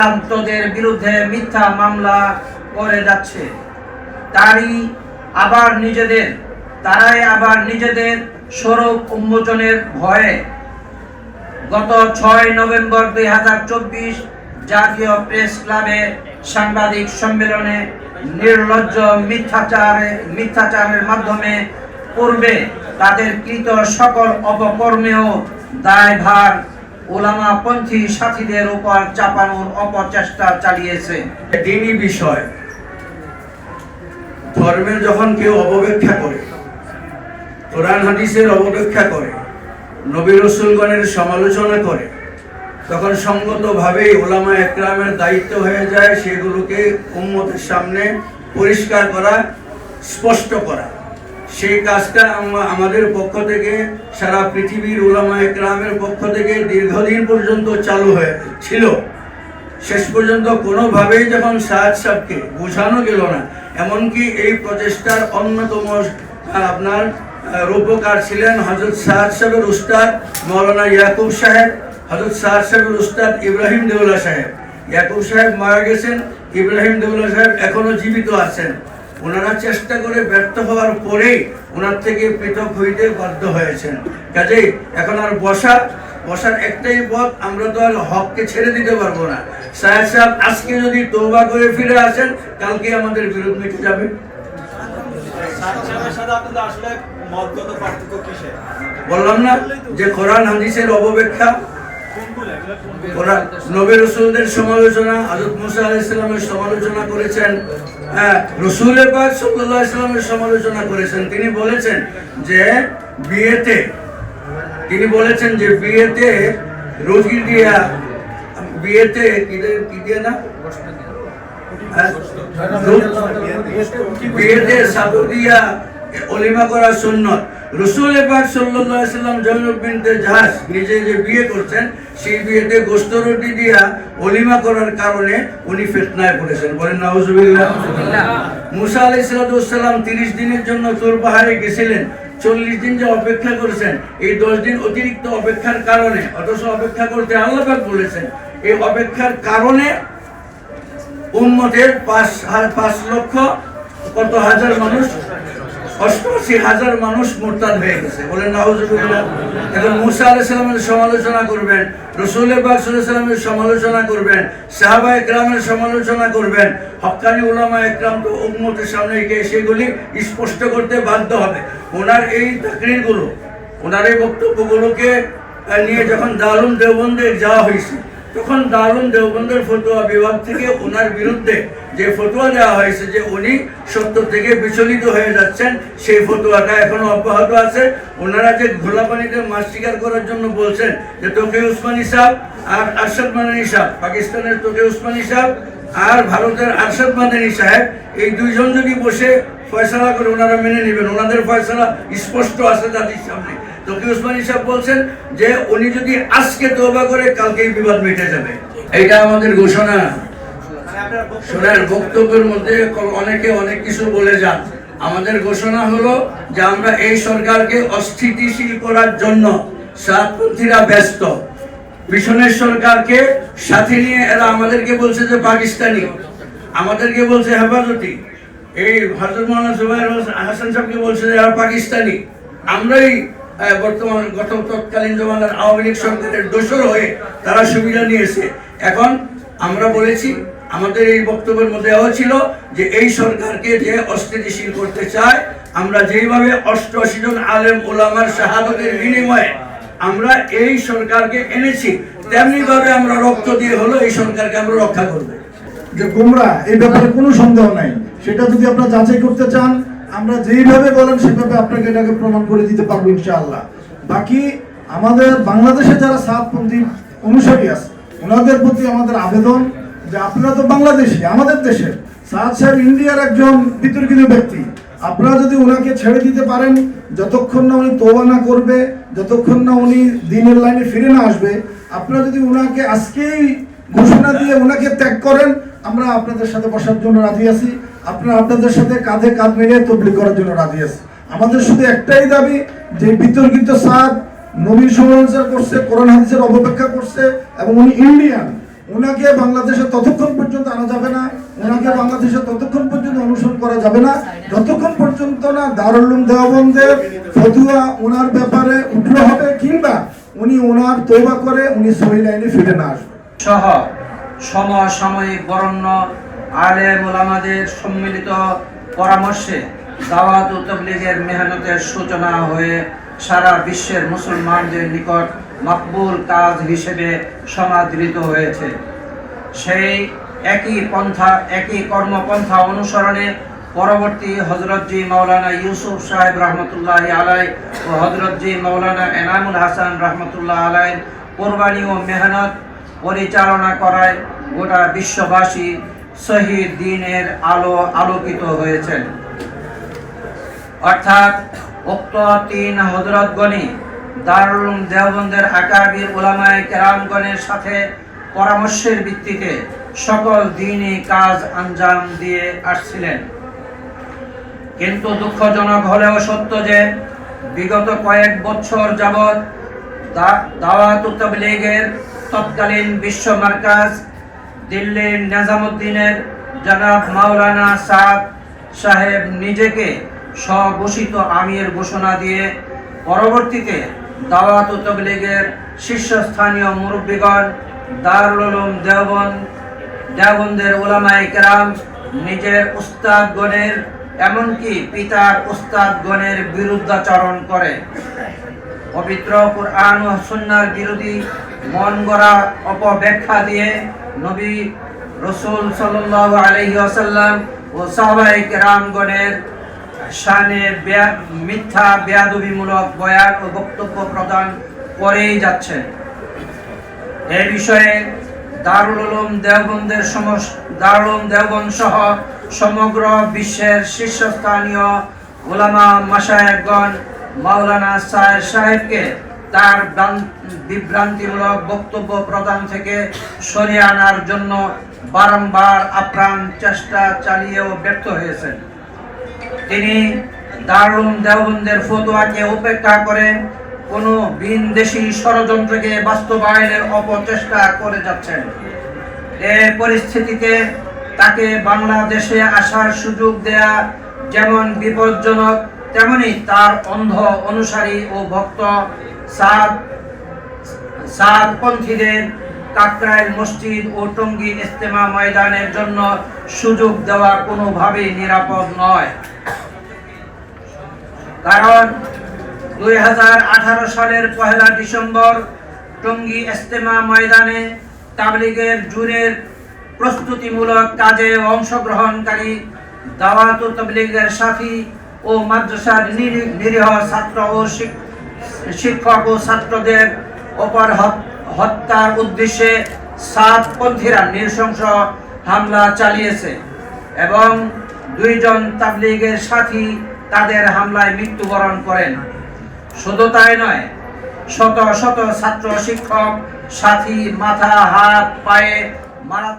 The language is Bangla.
সিদ্ধান্তদের বিরুদ্ধে মিথ্যা মামলা করে যাচ্ছে। তারাই আবার নিজেদের স্বরূপ উন্মোচনের ভয়ে গত 6 নভেম্বর 2024 জাতীয় প্রেস ক্লাবে সাংবাদিক সম্মেলনে নির্লজ্জ মিথ্যাচারের মাধ্যমে পূর্বে তাদের কৃত সকল অপকর্মেও দায়ভার উলামাপন্থী সাথীদের উপর চাপানোর অপচেষ্টা চালিয়েছে। দিনই বিষয় ধর্মের যখন কেউ অবব্যাখ্যা করে, কোরআন হাদিসের অবব্যাখ্যা করে, নবী রাসূলগণের সমালোচনা করে, তখন সঙ্গতভাবেই উলামা একরামের দায়িত্ব হয়ে যায় সেগুলোকে উম্মতের সামনে পরিষ্কার করা, স্পষ্ট করা। সেই কাজটা আমাদের পক্ষ থেকে, সারা পৃথিবীর উলামা একরামের পক্ষ থেকে দীর্ঘদিন পর্যন্ত চালু ছিল। শেষ পর্যন্ত কোনোভাবেই যখন সাদ সাহেবকে বোঝানো গেল না, এমনকি এই প্রচেষ্টার অন্যতম আপনার রূপকার ছিলেন হযরত সাদ সাহেবের উস্তাদ মাওলানা ইয়াকুব সাহেব, হযরত সাদ সাহেবের উস্তাদ ইব্রাহিম দেওলা সাহেব। ইয়াকুব সাহেব মারা গেছেন, ইব্রাহিম দেওলা সাহেব এখনো জীবিত আছেন। ওনারা চেষ্টা করে ব্যর্থ হওয়ার পরেই ওনার থেকে পৃথক হইতে বাধ্য হয়েছেন। কাজেই এখন আর বসার একটাই পথ, আমরা তো আর হককে ছেড়ে দিতে পারবো না। সাহেব সাহেব আজকে যদি তওবা করে ফিরে আসেন, কালকে আমাদের বিরোধ মিটে যাবে। বললাম না যে কোরআন হাদিসের অবব্যাখ্যা, নবী রাসূলদের সমালোচনা, হযরত মুসা আলাইহিস সালামের সমালোচনা করেছেন, রাসূল পাক সাল্লাল্লাহু আলাইহি ওয়াসাল্লামের সমালোচনা করেছেন। তিনি বলেছেন যে বিয়েতে রোজি দিয়া, বিয়েতে কি দিয়ে না, বিয়েতে সাদু দিয়া অলিমা করা সুন্নত। রাসূল পাক সাল্লাল্লাহু আলাইহি ওয়াসাল্লাম জয়নব বিনতে জাহাশ নিজে যে বিয়ে করছেন, সেই বিয়েতে গোশত রুটি দিয়া অলিমা করার কারণে উনি ফিতনায় পড়েছেন। বলেন নাউজুবিল্লাহ। মুসা আলাইহিস সালাম 30 দিনের জন্য তুর পাহাড়ে গেছিলেন, 40 দিন যে অপেক্ষা করেছেন, এই 10 দিন অতিরিক্ত অপেক্ষার কারণে, অথচ অপেক্ষা করতে আল্লাহ পাক বলেছেন, এই অপেক্ষার কারণে উম্মতের 5 লক্ষ কত হাজার মানুষ, 88,000 মানুষ মুরতাদ হয়ে গেছে। বলেন নাউজুবিল্লাহ। এখন মুসা আলাইহিস সালামের সমালোচনা করবেন, রাসূল পাক সাল্লাল্লাহু আলাইহি ওয়াসাল্লামের সমালোচনা করবেন, সাহাবা একরামের সমালোচনা করবেন, হক্কানি উলামা একরাম তো উম্মতের সামনে গিয়ে সেগুলি স্পষ্ট করতে বাধ্য হবে। ওনার এই তাকরীরগুলো, ওনার এই বক্তব্যগুলোকে নিয়ে যখন দারুল দেওবন্দে যাওয়া হয়েছে, তখন দারুল দেওবন্দের ফতোয়া বিভাগ থেকে ওনার বিরুদ্ধে যে ফতোয়া দেওয়া হয়েছে যে উনি সত্য থেকে বিচলিত হয়ে যাচ্ছেন, সেই ফতোয়াটা এখনো অব্যাহত আছে। ওনারা যে ঘোলা পানিতে মাছ শিকার করার জন্য বলছেন, যে তকি উসমানী সাহেব আর আরশাদ মাদানী সাহেব, পাকিস্তানের তকি উসমানী সাহেব আর ভারতের আরশাদ মাদানী সাহেব, এই দুইজন যদি বসে ফয়সালা করে ওনারা মেনে নেবেন, ওনাদের ফয়সালা স্পষ্ট আছে জাতির সামনে। তকি উসমানী সাহেব বলছেন যে উনি যদি আজকে তওবা করে, কালকেই বিবাদ মিটে যাবে। এটা আমাদের ঘোষণা। শোনেন, বক্তব্যের মধ্যে অনেকে অনেক কিছু বলে যান। আমাদের ঘোষণা হলো যে আমরা এই সরকারকে অস্থিতিশীল করার জন্য সাতপন্থীরা ব্যস্ত। পিছনের সরকারকে সাথে নিয়ে এরা আমাদেরকে বলছে যে পাকিস্তানি, আমাদেরকে বলছে হেফাজতি, এই হযরত মাওলানা জুবায়ের হাসান সাহেবকে বলছে যে এরা পাকিস্তানি। আমরাই বর্তমান তৎকালীন জমানার আওয়ামী লীগ সরকারের দোসর হয়ে তারা সুবিধা নিয়েছে। এখন আমরা বলেছি, আমাদের এই বক্তব্যের মধ্যে ছিল যে এই সরকারকে যে অস্থিতিশীল করতে চায়, আমরা যেইভাবে 88 জন আলেম ওলামার শাহাদাতের বিনিময়ে আমরা এই সরকারকে এনেছি, তেমনি ভাবে আমরা রক্ত দিয়ে হলো এই সরকারকে আমরা রক্ষা করব। যে গোমরা, এই ব্যাপারে কোনো সন্দেহ নাই। সেটা যদি আপনারা যাচাই করতে চান, আমরা যেইভাবে বলেন সেভাবে আপনাকে এটাকে প্রমাণ করে দিতে পারবো ইনশাআল্লাহ। বাকি আমাদের বাংলাদেশে যারা সাতপন্থী অনুসারী আছে, ওনাদের প্রতি আমাদের আবেদন যে আপনারা তো বাংলাদেশি, আমাদের দেশের। সাদ সাহেব ইন্ডিয়ার একজন বিতর্কিত ব্যক্তি। আপনারা যদি ওনাকে ছেড়ে দিতে পারেন, যতক্ষণ না উনি তওবা না করবে, যতক্ষণ না উনি দ্বীনের লাইনে ফিরে না আসবে, আপনারা যদি ওনাকে আজকেই ঘোষণা দিয়ে ওনাকে ত্যাগ করেন, আমরা আপনাদের সাথে বসার জন্য রাজি আছি। আপনারা আপনাদের সাথে কাঁধে কাঁধ মিলিয়ে তাবলীগ করার জন্য রাজি আছি। আমাদের শুধু একটাই দাবি, যে বিতর্কিত সাদ নবীর সমালোচনা করছে, কোরআন হাদিসের অপব্যাখ্যা করছে, এবং উনি ইন্ডিয়ান, ওনাকে বাংলাদেশে ততক্ষণ পর্যন্ত আনা যাবে না, ওনাকে বাংলাদেশে ততক্ষণ পর্যন্ত অনুসরণ করা যাবে না যতক্ষণ পর্যন্ত না দারুল উলুম দেওবন্দের ফতোয়া ওনার ব্যাপারে উঠল হবে, কিংবা উনি ওনার তওবা করে উনি সহি লাইনে ফিরে না আসবে। সহ সমসাময়িক বরেণ্য আলেম ওলামাদের সম্মিলিত পরামর্শে দাওয়াত ও তাবলীগের মেহনতের সূচনা হয়ে সারা বিশ্বের মুসলমানদের নিকট মকবুল কাজ হিসেবে সমাদৃত হয়েছে। সেই একই কর্মপন্থা অনুসরণে পরবর্তী হযরতজি মাওলানা ইউসুফ সাহেব রহমতুল্লাহ আলাই ও হযরতজি মাওলানা এনামুল হাসান রহমতুল্লাহ আলাই কোরবানি ও মেহনত পরিচালনা করায় গোটা বিশ্ববাসী সহি দ্বীনের আলোকিত হয়েছেন। অর্থাৎ উক্ত তিন হযরতগণই দারুল উলুম দেওবন্দের আকাবির উলামায়ে কেরামগণের সাথে পরামর্শের ভিত্তিতে সকল দ্বীনি কাজ আঞ্জাম দিয়ে আসছিলেন। কিন্তু দুঃখজনক হলেও সত্য যে বিগত কয়েক বছর যাবৎ দাওয়াত ও তাবলীগের তৎকালীন বিশ্ব মার্কাজ দিল্লির নিজামুদ্দিনের জনাব মাওলানা সাদ সাহেব নিজেকে স্বঘোষিত আমির ঘোষণা দিয়ে পরবর্তীতে দাওয়াত ও তাবলীগের শীর্ষস্থানীয় মুরব্বীগণ দারুল উলুম দেওবন্দের উলামায়ে কেরাম নিজের উস্তাদগণের এমনকি পিতার উস্তাদগণের বিরুদ্ধাচরণ করে পবিত্র কুরআন ও সুন্নাহর বিরোধী মন গড়া অপব্যাখ্যা দিয়ে নবী রাসূল সাল্লাল্লাহু আলাইহি ওয়াসাল্লাম ও সাহাবায়ে কেরামগণের শানে মিথ্যা বেয়াদবিমূলক বয়ান ও বক্তব্য প্রদান করেই যাচ্ছেন। এই বিষয়ে দারুল উলুম দেওবন্দ সহ সমগ্র বিশ্বের শীর্ষস্থানীয় উলামা মাশায়েখগণ মাওলানা সায়ের সাহেবকে তার বিভ্রান্তিমূলক বক্তব্য প্রদান থেকে সরিয়ে আনার জন্য বারংবার আপ্রাণ চেষ্টা চালিয়েও ব্যর্থ হয়েছেন। তিনি দারুল উলুম দেওবন্দের ফতোয়াকে উপেক্ষা করে কোনো ভিনদেশী ষড়যন্ত্রকে বাস্তবায়নের অপচেষ্টা করে যাচ্ছেন। এই পরিস্থিতিতে তাকে বাংলাদেশে আসার সুযোগ দেয়া যেমন বিপজ্জনক, তেমনি তার অন্ধ অনুসারী ও ভক্ত সাদপন্থীদের কাকরাইল মসজিদ ও টঙ্গী ইজতেমা ময়দানের জন্য সুযোগ দেওয়া কোনোভাবেই নিরাপদ নয়। কারণ 2018 সালের 1 ডিসেম্বর টঙ্গী ইজতেমা ময়দানে তাবলীগের জুনের প্রস্তুতিমূলক কাজে অংশগ্রহণকারী দাওয়াত ও তাবলীগের সাথী ও মাদ্রাসার নিরীহ ছাত্র ও শিক্ষক ও ছাত্রদের উপর হত্যার উদ্দেশ্যে সাদপন্থীরা নৃশংস হামলা চালিয়েছে এবং 2 জন তাবলীগের সাথী তাদের হামলায় মৃত্যুবরণ করেন। শুধু তাই নয়, শত শত ছাত্র শিক্ষক সাথী মাথা হাত পায়ে মারা